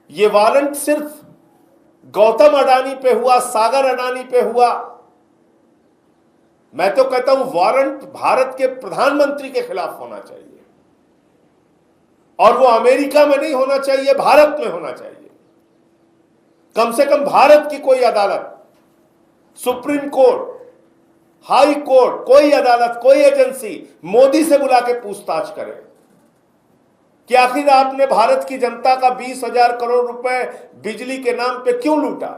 ये वारंट सिर्फ गौतम अडानी पे हुआ, सागर अडानी पे हुआ। मैं तो कहता हूं वारंट भारत के प्रधानमंत्री के खिलाफ होना चाहिए, और वो अमेरिका में नहीं होना चाहिए, भारत में होना चाहिए। कम से कम भारत की कोई अदालत, सुप्रीम कोर्ट, हाई कोर्ट, कोई अदालत, कोई एजेंसी मोदी से बुला के पूछताछ करे कि आखिर आपने भारत की जनता का 20,000 करोड़ रुपए बिजली के नाम पे क्यों लूटा।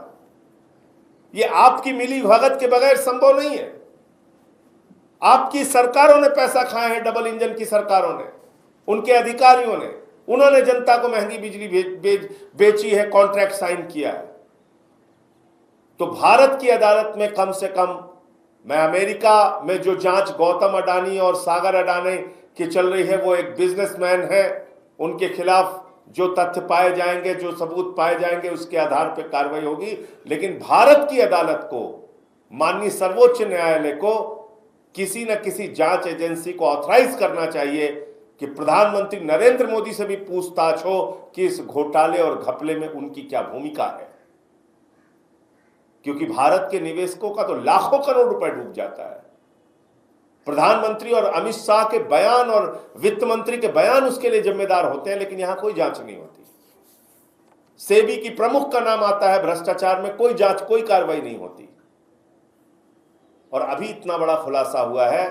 ये आपकी मिली भगत के बगैर संभव नहीं है। आपकी सरकारों ने पैसा खाया है, डबल इंजन की सरकारों ने, उनके अधिकारियों ने, उन्होंने जनता को महंगी बिजली बेची है, कॉन्ट्रैक्ट साइन किया है। तो भारत की अदालत में कम से कम, मैं अमेरिका में जो जांच गौतम अडानी और सागर अडानी की चल रही है, वो एक बिजनेसमैन है, उनके खिलाफ जो तथ्य पाए जाएंगे, जो सबूत पाए जाएंगे, उसके आधार पर कार्रवाई होगी। लेकिन भारत की अदालत को, माननीय सर्वोच्च न्यायालय को किसी न किसी जांच एजेंसी को ऑथराइज करना चाहिए कि प्रधानमंत्री नरेंद्र मोदी से भी पूछताछ हो कि इस घोटाले और घपले में उनकी क्या भूमिका है। क्योंकि भारत के निवेशकों का तो लाखों करोड़ रुपए डूब जाता है। प्रधानमंत्री और अमित शाह के बयान और वित्त मंत्री के बयान उसके लिए जिम्मेदार होते हैं, लेकिन यहां कोई जांच नहीं होती। सेबी की प्रमुख का नाम आता है भ्रष्टाचार में, कोई जांच, कोई कार्रवाई नहीं होती। और अभी इतना बड़ा खुलासा हुआ है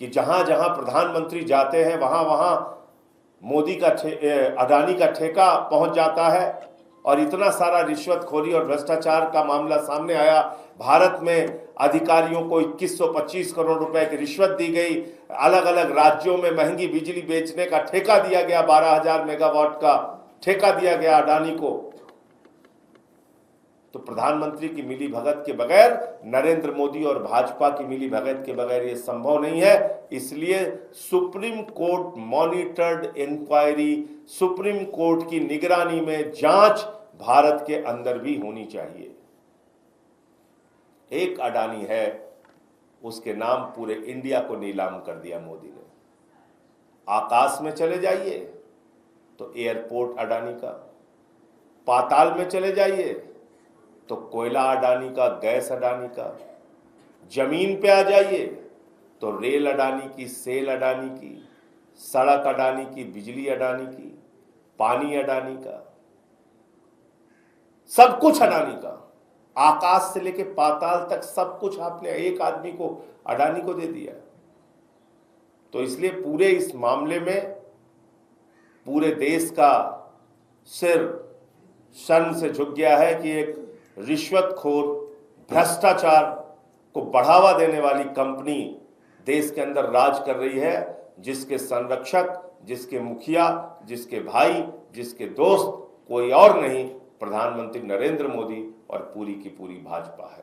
कि जहां जहां प्रधानमंत्री जाते हैं, वहां वहां मोदी का अडानी का ठेका पहुंच जाता है। और इतना सारा रिश्वतखोरी और भ्रष्टाचार का मामला सामने आया। भारत में अधिकारियों को 2125 करोड़ रुपए की रिश्वत दी गई। अलग अलग राज्यों में महंगी बिजली बेचने का ठेका दिया गया, 12,000 मेगावाट का ठेका दिया गया अडानी को। तो प्रधानमंत्री की मिली भगत के बगैर, नरेंद्र मोदी और भाजपा की मिली भगत के बगैर ये संभव नहीं है। इसलिए Supreme Court monitored inquiry, Supreme Court की निगरानी में जांच भारत के अंदर भी होनी चाहिए। एक अडानी है, उसके नाम पूरे इंडिया को नीलाम कर दिया मोदी ने। आकाश में चले जाइए तो एयरपोर्ट अडानी का, पाताल में चले जाइए तो कोयला अडानी का, गैस अडानी का, जमीन पे आ जाइए तो रेल अडानी की, सेल अडानी की, सड़क अडानी की, बिजली अडानी की, पानी अडानी का, सब कुछ अडानी का। आकाश से लेके पाताल तक सब कुछ आपने एक आदमी को, अडानी को दे दिया। तो इसलिए पूरे इस मामले में पूरे देश का सिर शर्म से झुक गया है कि एक रिश्वतखोर, भ्रष्टाचार को बढ़ावा देने वाली कंपनी देश के अंदर राज कर रही है, जिसके संरक्षक, जिसके मुखिया, जिसके भाई, जिसके दोस्त कोई और नहीं, प्रधानमंत्री नरेंद्र मोदी और पूरी की पूरी भाजपा है।